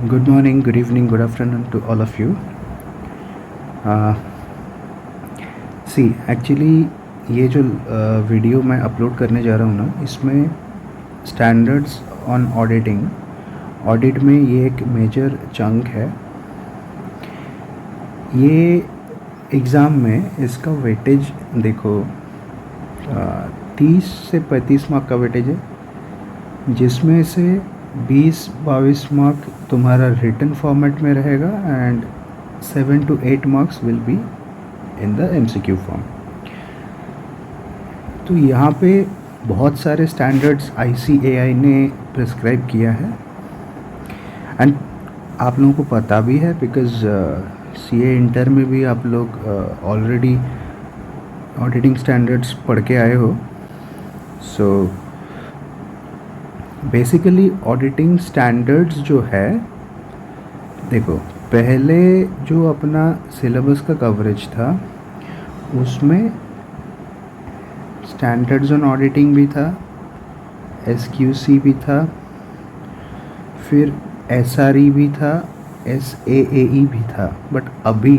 Good morning, good evening, good afternoon to all of you. uh, see actually ये जो video मैं upload करने जा रहा हूँ ना, इसमें स्टैंडर्ड्स ऑन ऑडिटिंग, ऑडिट में ये एक मेजर चंक है। ये एग्ज़ाम में इसका वेटेज देखो, 30 से 35 मार्क का वेटेज है, जिसमें से 20-22 मार्क तुम्हारा रिटन फॉर्मेट में रहेगा and 7 to 8 marks will be in the MCQ form. तो यहाँ पे बहुत सारे स्टैंडर्ड्स ICAI ने प्रिस्क्राइब किया है एंड आप लोगों को पता भी है बिकॉज CA इंटर में भी आप लोग ऑलरेडी ऑडिटिंग स्टैंडर्ड्स पढ़ के आए हो। सो बेसिकली ऑडिटिंग स्टैंडर्ड्स जो है, देखो पहले जो अपना सिलेबस का कवरेज था उसमें स्टैंडर्ड्स ऑन ऑडिटिंग भी था, SQC भी था, फिर SRE भी था, SAAE भी था। बट अभी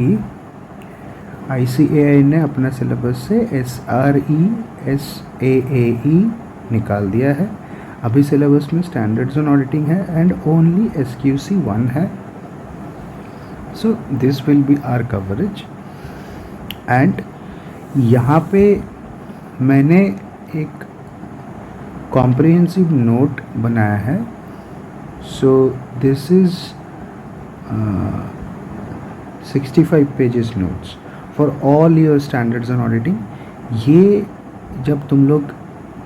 ICAI ने अपना सिलेबस से SRE SAAE निकाल दिया है। अभी सिलेबस में स्टैंडर्ड्स ऑन ऑडिटिंग है एंड ओनली SQC 1 है। So this will be our coverage and यहाँ पे मैंने एक कॉम्प्रिहेंसिव नोट बनाया है। So this is 65 pages notes for all your standards on auditing. ये जब तुम लोग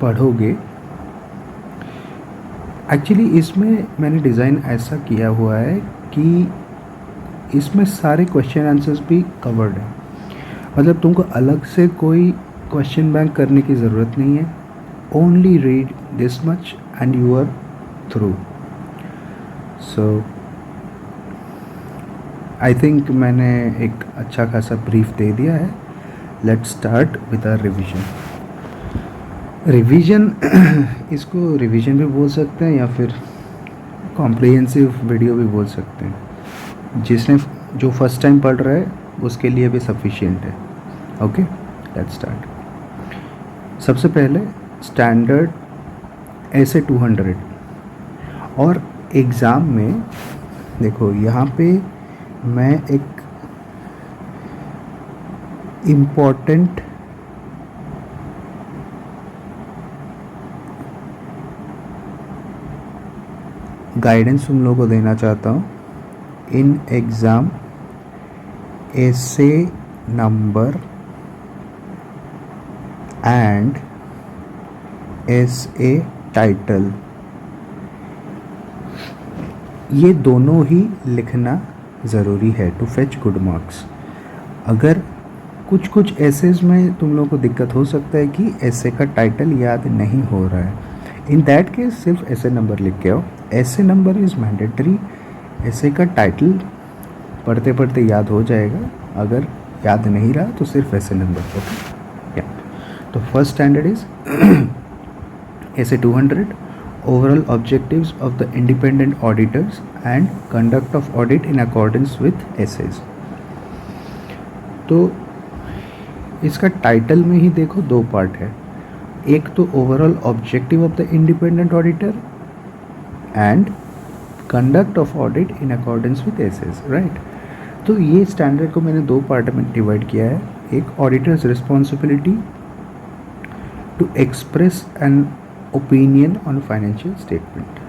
पढ़ोगे, एक्चुअली इसमें मैंने डिज़ाइन ऐसा किया हुआ है कि इसमें सारे क्वेश्चन आंसर्स भी कवर्ड है, मतलब तुमको अलग से कोई क्वेश्चन बैंक करने की ज़रूरत नहीं है। Only read this much and you are through. So I think मैंने एक अच्छा खासा ब्रीफ दे दिया है। Let's start with our revision. Revision इसको रिवीजन भी बोल सकते हैं या फिर कॉम्प्रिहेंसिव वीडियो भी बोल सकते हैं। जिसने जो फर्स्ट टाइम पढ़ रहा है उसके लिए भी सफिशिएंट है। Okay, let's start. सबसे पहले स्टैंडर्ड SA 200। और एग्ज़ाम में देखो यहाँ पे मैं एक इम्पॉर्टेंट गाइडेंस तुम लोगों को देना चाहता हूँ। In exam essay number and SA title, ये दोनों ही लिखना ज़रूरी है टू फेच गुड मार्क्स। अगर कुछ एसेज में तुम लोगों को दिक्कत हो सकता है कि ऐसे का टाइटल याद नहीं हो रहा है, इन दैट केस सिर्फ ऐसे नंबर लिख के आओ। ऐसे नंबर इज़ मैंडेटरी। ऐसे का टाइटल पढ़ते पढ़ते याद हो जाएगा, अगर याद नहीं रहा तो सिर्फ ऐसे नंबर। ओके, तो first standard is SA 200, overall objectives of the independent auditors and conduct of audit in accordance with essays। तो इसका टाइटल में ही देखो दो पार्ट है, एक तो overall objective of the independent auditor and conduct of audit in accordance with SAs, right. तो ये स्टैंडर्ड को मैंने दो पार्ट में डिवाइड किया है। एक auditor's responsibility to express an opinion on financial statement,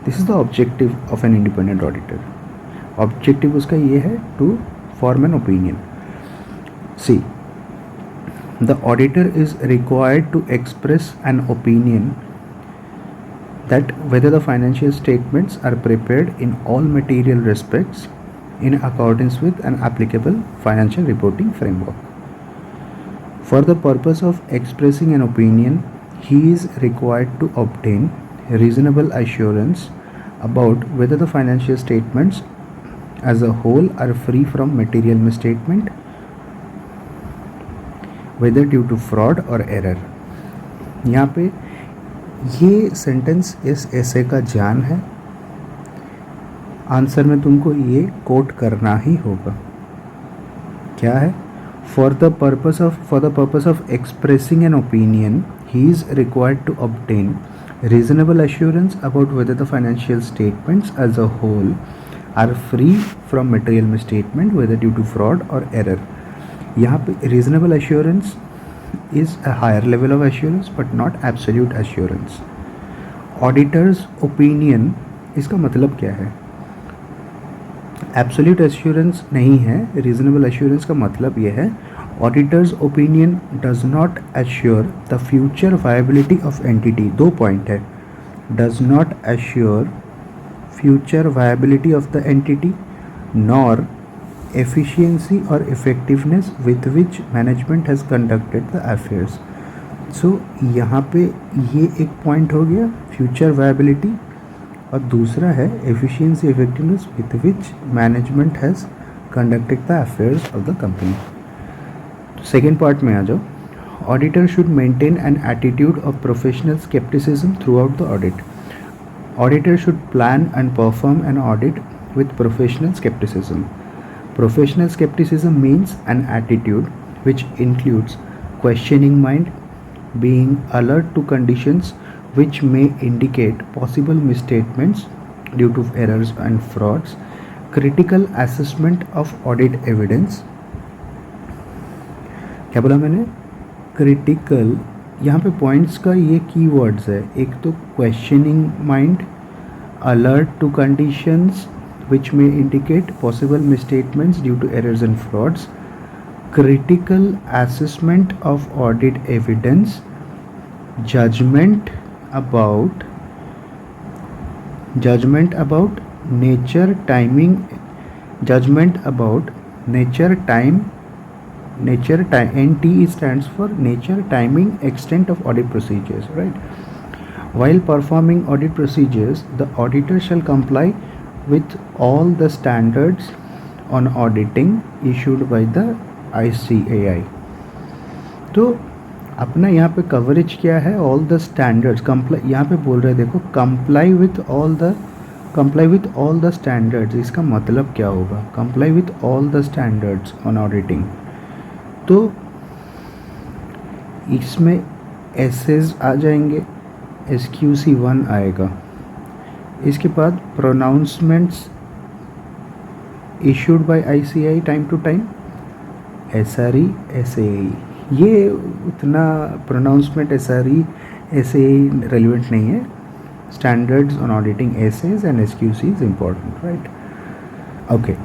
this is the objective of an independent auditor. Objective उसका ये है to form an opinion. See, the auditor is required to express an opinion that whether the financial statements are prepared in all material respects in accordance with an applicable financial reporting framework. For the purpose of expressing an opinion, he is required to obtain reasonable assurance about whether the financial statements as a whole are free from material misstatement, whether due to fraud or error। यहाँ पे ये sentence इस ऐसे का जान है answer में तुमको ये कोट करना ही होगा। क्या है? For the purpose of expressing an opinion he is required to obtain reasonable assurance about whether the financial statements as a whole are free from material misstatement, whether due to fraud or error. यहाँ पे reasonable assurance is a higher level of assurance but not absolute assurance. Auditor's opinion, इसका मतलब क्या है? Absolute assurance नहीं है, reasonable assurance का मतलब ये है auditor's opinion does not assure the future viability of entity. 2 point है, does not assure future viability of the entity nor efficiency और effectiveness with which management has conducted the affairs. So यहाँ पे ये एक पॉइंट हो गया future viability, और दूसरा है efficiency effectiveness with which management has conducted the affairs of the company. Second part में आ जाओ। Auditor should maintain an attitude of professional scepticism through out the audit. Auditor should plan and perform an audit with professional scepticism. Professional scepticism means an attitude which includes questioning mind, being alert to conditions which may indicate possible misstatements due to errors and frauds, critical assessment of audit evidence। क्या बोला मैंने? Critical. यहाँ पे points का ये keywords है, एक तो questioning mind, alert to conditions which में indicate possible misstatements due to errors and frauds, critical assessment of audit evidence, judgement about nature timing, judgement about nature time, NT stands for nature, timing, extent of audit procedures, right? While performing audit procedures, the auditor shall comply with all the standards on auditing issued by the ICAI। तो अपना यहाँ पे coverage क्या है? All the standards comply, यहाँ पे बोल रहे हैं देखो comply with all the standards. इसका मतलब क्या होगा? Comply with all the standards on auditing. तो इसमें एसेज आ जाएंगे, SQC 1 आएगा, इसके बाद pronouncements issued by ICAI time to time, SRE SAE। ये उतना प्रोनाउंसमेंट SRE SAE रेलिवेंट नहीं है। Standards on auditing SAs and SQC is important, right? Okay,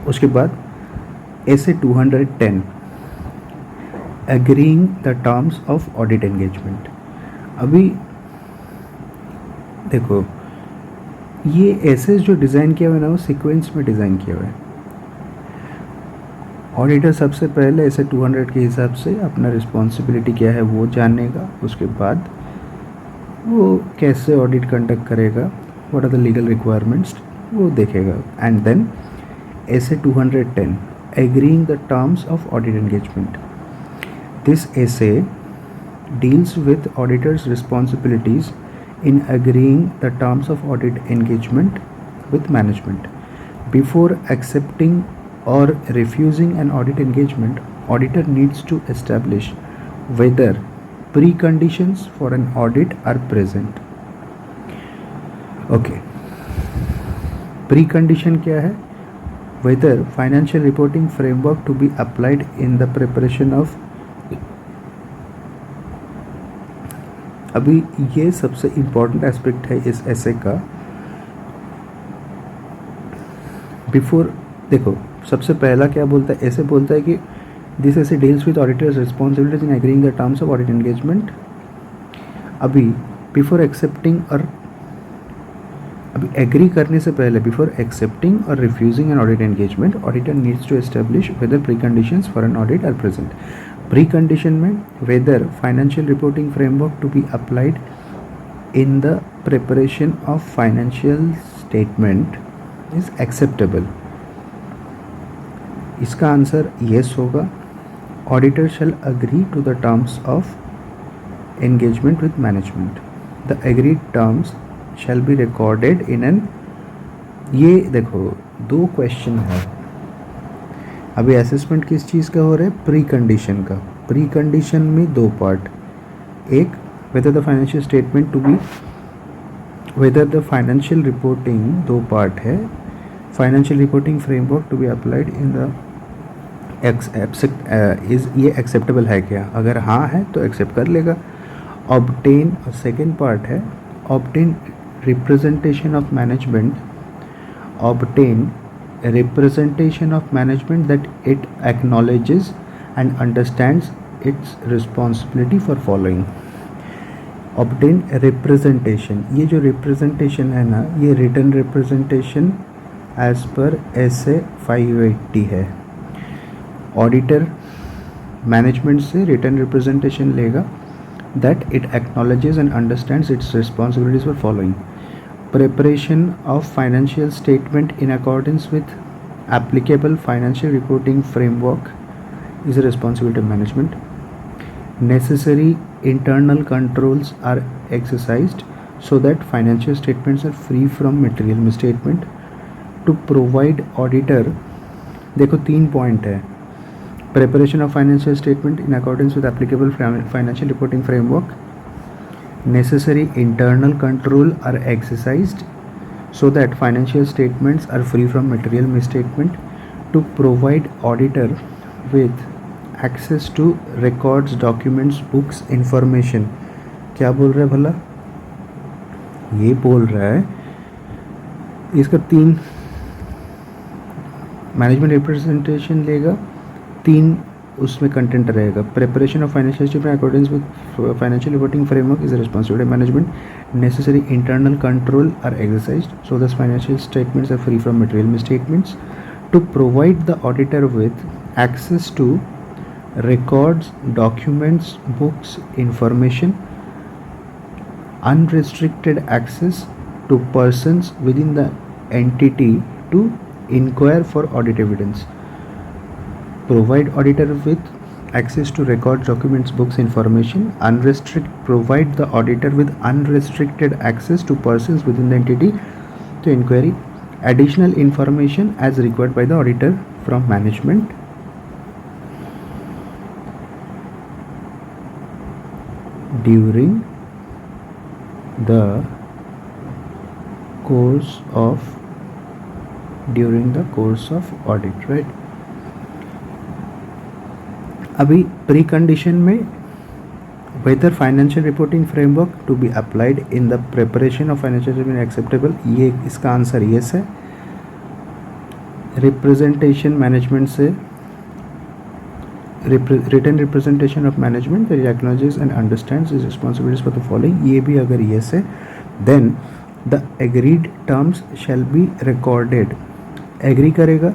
उसके बाद SA 210 agreeing the terms of audit engagement. अभी देखो ये एसेज जो डिज़ाइन किया हुआ है ना, वो सीक्वेंस में डिज़ाइन किया हुआ है। ऑडिटर सबसे पहले SA 200 के हिसाब से अपना रिस्पॉन्सिबिलिटी क्या है वो जानेगा, उसके बाद वो कैसे ऑडिट कंडक्ट करेगा, what are the legal requirements वो देखेगा, and then SA 210 agreeing the terms of audit engagement. This essay deals with auditor's responsibilities in agreeing the terms of audit engagement with management. Before accepting or refusing an audit engagement, auditor needs to establish whether preconditions for an audit are present. Okay, precondition क्या है? Whether financial reporting framework to be applied in the preparation of, अभी ये सबसे important aspect है इस ऐसे का। Before देखो सबसे पहला क्या बोलता है? ऐसे बोलता है कि दिस ऐसे deals with auditor's responsibilities in agreeing the terms of audit engagement. अभी बिफोर एक्सेप्टिंग और अभी एग्री करने से पहले, बिफोर एक्सेप्टिंग और refusing an audit engagement, auditor needs to establish whether preconditions for an audit are present. Precondition में whether financial reporting framework to be applied in the preparation of financial statement is acceptable. इसका answer yes होगा। Auditor shall agree to the terms of engagement with management. The agreed terms shall be recorded in an ये देखो दो question है। अभी assessment किस चीज़ का हो रहा है? प्री कंडीशन का। प्री कंडीशन में दो पार्ट, एक whether the financial statement to be, whether the financial reporting, दो पार्ट है, financial reporting framework to be applied in the ये एक्सेप्टेबल है क्या? अगर हाँ है तो एक्सेप्ट कर लेगा। ऑब्टेन, सेकेंड पार्ट है obtain representation of management, obtain representation of management that it acknowledges and understands its responsibility for following. Obtain representation, ये जो representation है ना, ये written representation as per SA 580 है। ऑडिटर मैनेजमेंट से written representation लेगा that it acknowledges and understands its responsibilities for following. Preparation of financial statement in accordance with applicable financial reporting framework is a responsibility of management. Necessary internal controls are exercised so that financial statements are free from material misstatement. To provide auditor, देखो 3 point है। Preparation of financial statement in accordance with applicable financial reporting framework. Necessary internal control are exercised so that financial statements are free from material misstatement. To provide auditor with access to records, documents, books, information. क्या बोल रहा है भला? ये बोल रहा है इसका 3 मैनेजमेंट रिप्रेजेंटेशन लेगा, 3 उसमें कंटेंट रहेगा। Preparation of financial statement according with financial reporting framework is responsibility management. Necessary internal control are exercised so that financial statements are free from material misstatements. To provide the auditor with access to records, documents, books, information, unrestricted access to persons within the entity to inquire for audit evidence. Provide auditor with access to records, documents, books, information. Provide the auditor with unrestricted access to persons within the entity to inquiry additional information as required by the auditor from management. During the course of audit, right? अभी pre condition में whether financial reporting framework to be applied in the preparation of financial statement acceptable, ये इसका answer yes है। Representation management से written representation of management that acknowledges and understands its responsibilities for the following, ये भी अगर yes है, then the agreed terms shall be recorded, agree करेगा,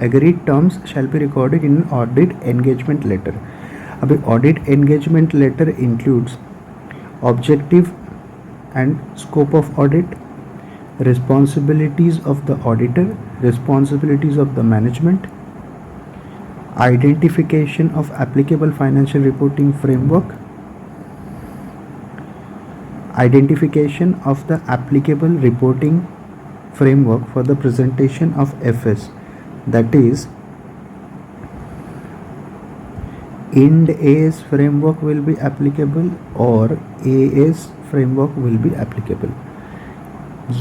agreed terms shall be recorded in an audit engagement letter. अभी audit engagement letter includes objective and scope of audit, responsibilities of the auditor, responsibilities of the management, identification of applicable financial reporting framework, identification of the applicable reporting framework for the presentation of FS, that is Ind AS framework will be applicable or AS framework will be applicable.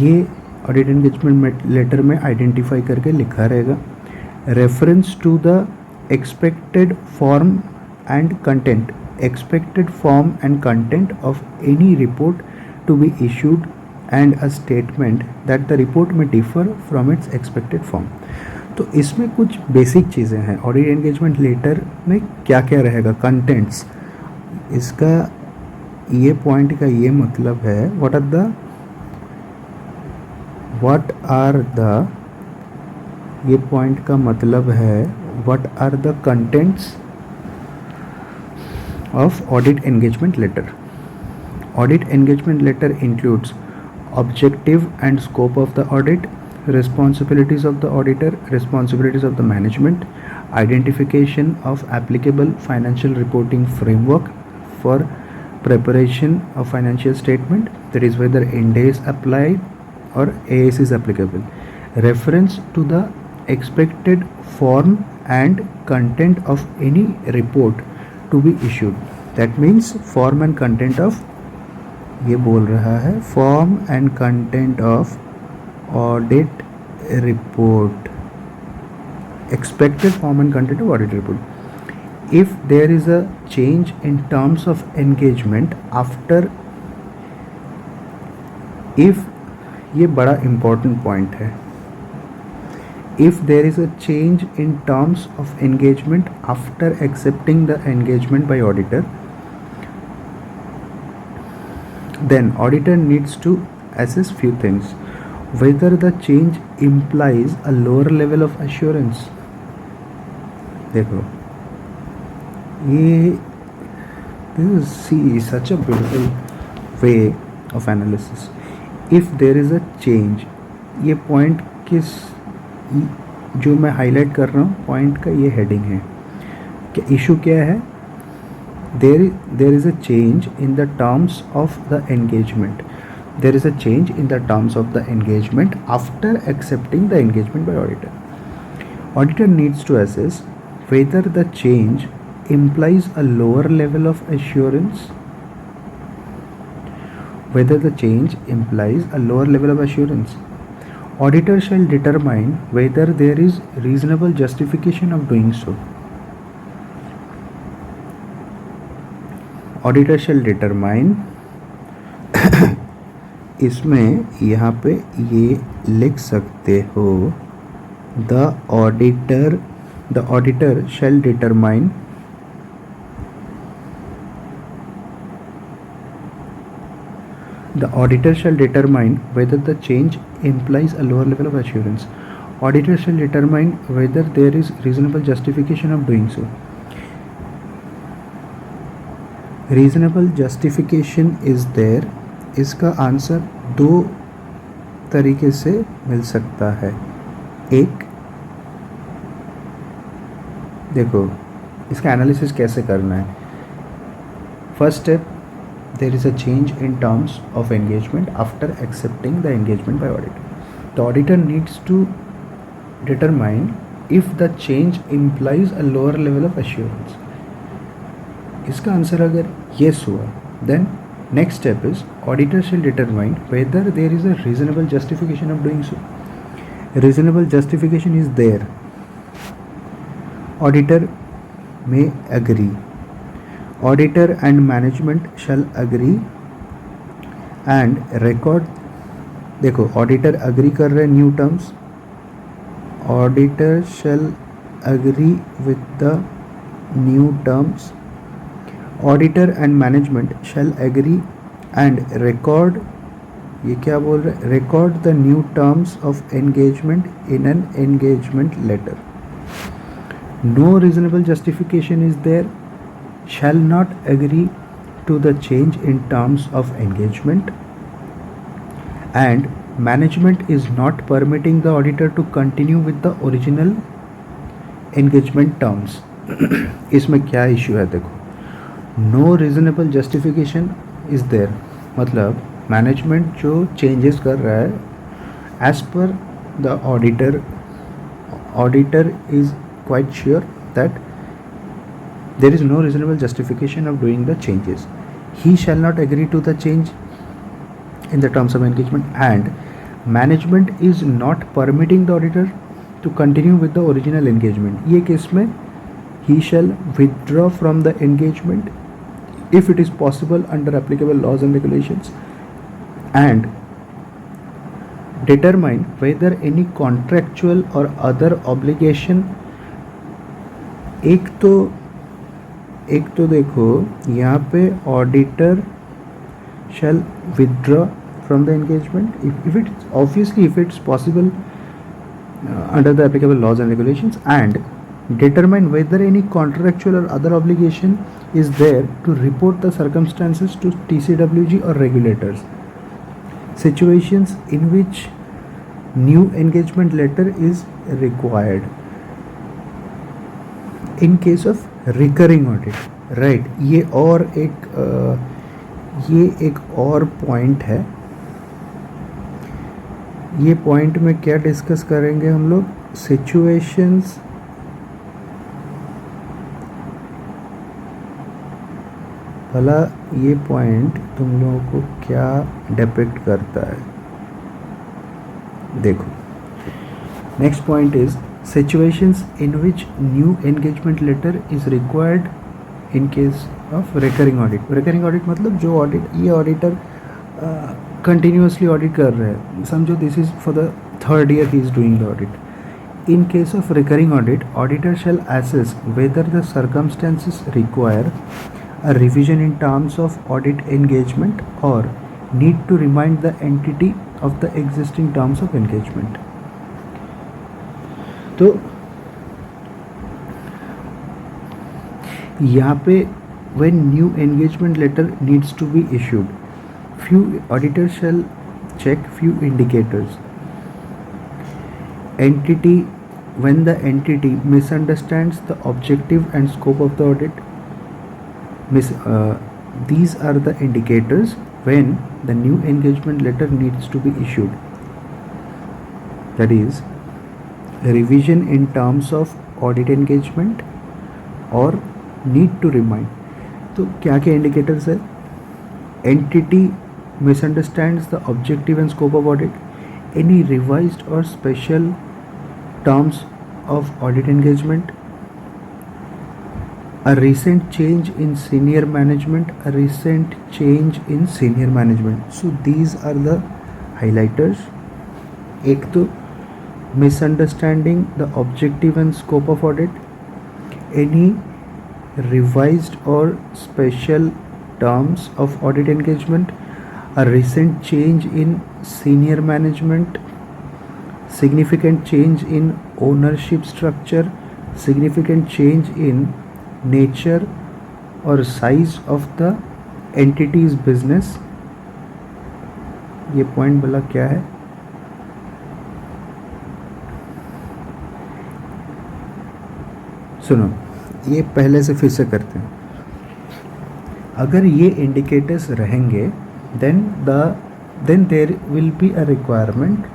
ये audit engagement letter में identify करके लिखा रहेगा। Reference to the expected form and content, expected form and content of any report to be issued and a statement that the report may differ from its expected form. तो इसमें कुछ basic चीज़ें हैं। Audit engagement letter में क्या क्या रहेगा? Contents, इसका ये पॉइंट का ये मतलब है व्हाट आर द ये पॉइंट का मतलब है what are the contents of audit engagement letter. Audit engagement letter includes objective and scope of the audit, responsibilities of the auditor, responsibilities of the management, identification of applicable financial reporting framework for preparation of financial statement, that is whether Ind AS applied or AS is applicable, reference to the expected form and content of any report to be issued. That means form and content of, ये बोल रहा है form and content of audit report, expected form and content of audit report. If there is a change in terms of engagement after, if, ये बड़ा important point है, if there is a change in terms of engagement after accepting the engagement by auditor, then auditor needs to assess few things. Whether the change implies a lower level of assurance. देखो ये, this is, see, such a beautiful way of analysis. If there is a change, ये point किस, जो मैं highlight कर रहा हूँ point का ये हेडिंग है, क्या इशू क्या है, there is a change in the terms of the engagement, there is a change in the terms of the engagement after accepting the engagement by auditor. Auditor needs to assess whether the change implies a lower level of assurance, whether the change implies a lower level of assurance. Auditor shall determine whether there is reasonable justification of doing so. Auditor shall determine इसमें यहाँ पे ये लिख सकते हो, the auditor shall determine whether the change implies a lower level of assurance. Auditor shall determine whether there is reasonable justification of doing so. Reasonable justification is there, इसका answer दो तरीके से मिल सकता है. एक, देखो इसका एनालिसिस कैसे करना है. First step, there is a change in terms of engagement after accepting the engagement by auditor. The auditor needs to determine if the change implies a lower level of assurance. इसका answer अगर yes हुआ, then next step is auditor shall determine whether there is a reasonable justification of doing so. Reasonable justification is there. Auditor may agree. Auditor and management shall agree and record. देखो auditor agree कर रहे new terms. Auditor shall agree with the new terms. Auditor and management shall agree and record, ये क्या बोल रहे, record the new terms of engagement in an engagement letter. No reasonable justification is there, shall not agree to the change in terms of engagement, and management is not permitting the auditor to continue with the original engagement terms. इसमें क्या issue है, देखो no reasonable justification is there, मतलब management जो changes कर रहा है as per the auditor is quite sure that there is no reasonable justification of doing the changes. He shall not agree to the change in the terms of engagement, and management is not permitting the auditor to continue with the original engagement. ये case में he shall withdraw from the engagement if it is possible under applicable laws and regulations, and determine whether any contractual or other obligation, एक तो देखो यहाँ पे auditor shall withdraw from the engagement if it's obviously if it's possible under the applicable laws and regulations, and determine whether any contractual or other obligation is there to report the circumstances to TCWG or regulators. Situations in which new engagement letter is required in case of recurring audit, right. ये एक और point है, ये point में क्या discuss करेंगे हम लोग, सिचुएशंस भला ये पॉइंट तुम लोगों को क्या डिपिक्ट करता है। देखो, next point is situations in which new engagement letter is required in case of recurring audit. Recurring audit मतलब जो ऑडिट, ये ऑडिटर कंटिन्यूसली ऑडिट कर रहे हैं, समझो this is for the third year he is doing the audit. In case of recurring audit, auditor shall assess whether the circumstances require a revision in terms of audit engagement or need to remind the entity of the existing terms of engagement। तो यहाँ पे when new engagement letter needs to be issued, few auditors shall check few indicators. Entity, when the entity misunderstands the objective and scope of the audit, these are the indicators when the new engagement letter needs to be issued. That is, revision in terms of audit engagement or need to remind. तो क्या क्या indicators है? Entity misunderstands the objective and scope of audit. Any revised or special terms of audit engagement. A recent change in senior management, a recent change in senior management. So these are the highlighters. एक तो misunderstanding the objective and scope of audit, any revised or special terms of audit engagement, a recent change in senior management, significant change in ownership structure, significant change in nature और size of the entity's business। ये point बोला क्या है, सुनो, ये पहले से फिर से करते हैं। अगर ये इंडिकेटर्स रहेंगे then there will be a requirement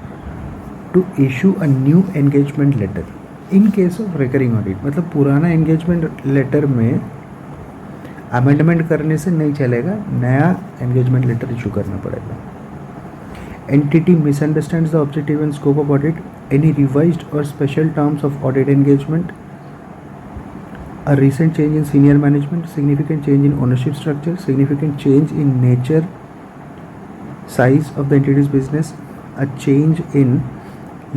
to issue a new engagement letter in case of recurring audit. मतलब पुराना एंगेजमेंट लेटर में अमेंडमेंट करने से नहीं चलेगा, नया एंगेजमेंट लेटर इशू करना पड़ेगा। Entity misunderstands the objective and scope of audit, any revised और special terms of audit engagement, a recent change in senior management, significant change in ownership structure, significant change in nature size of the entity's business, a change in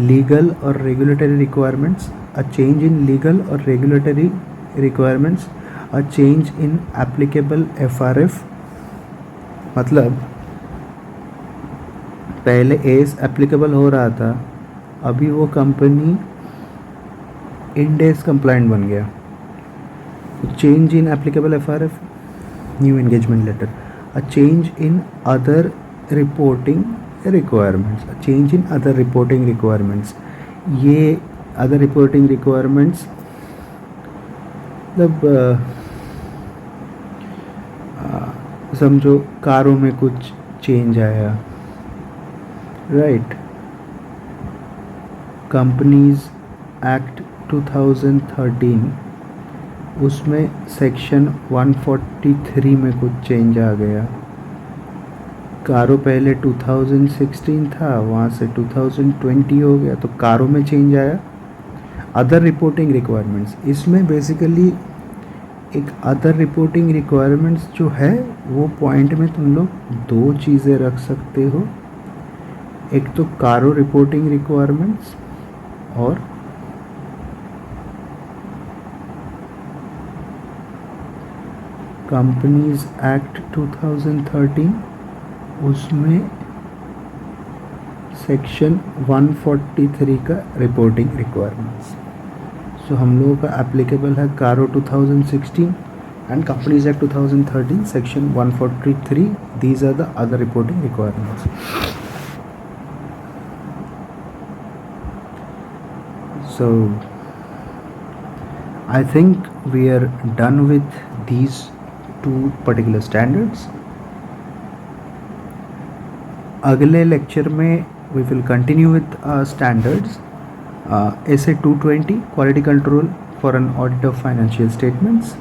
legal or regulatory requirements, a change in legal or regulatory requirements, a change in applicable FRF। मतलब पहले S applicable हो रहा था, अभी वो company इंडेस compliant बन गया। Change in applicable FRF, new engagement letter. A change in other reporting requirements, a change in other reporting requirements। ये other reporting requirements मतलब समझो कारों में कुछ चेंज आया, राइट। कंपनीज एक्ट 2013 उसमें सेक्शन 143 में कुछ चेंज आ गया। कारों पहले 2016 था, वहाँ से 2020 हो गया, तो कारों में चेंज आया। अदर रिपोर्टिंग रिक्वायरमेंट्स, इसमें बेसिकली एक अदर रिपोर्टिंग रिक्वायरमेंट्स जो है वो पॉइंट में तुम लोग दो चीज़ें रख सकते हो, एक तो कारों रिपोर्टिंग रिक्वायरमेंट्स और कंपनीज एक्ट 2013 उसमें सेक्शन 143 का रिपोर्टिंग रिक्वायरमेंट्स। सो हम लोगों का एप्लीकेबल है CARO 2016 and companies act 2013 section 143। These are the other reporting requirements. So I think we are done with these two particular standards। अगले लेक्चर में we will continue with standards. SA 220 quality control for an audit of financial statements.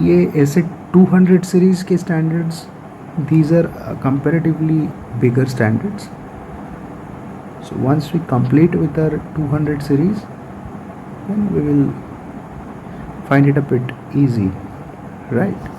ये SA 200 series के standards, these are comparatively bigger standards. So once we complete with our 200 series, then we will find it a bit easy, right?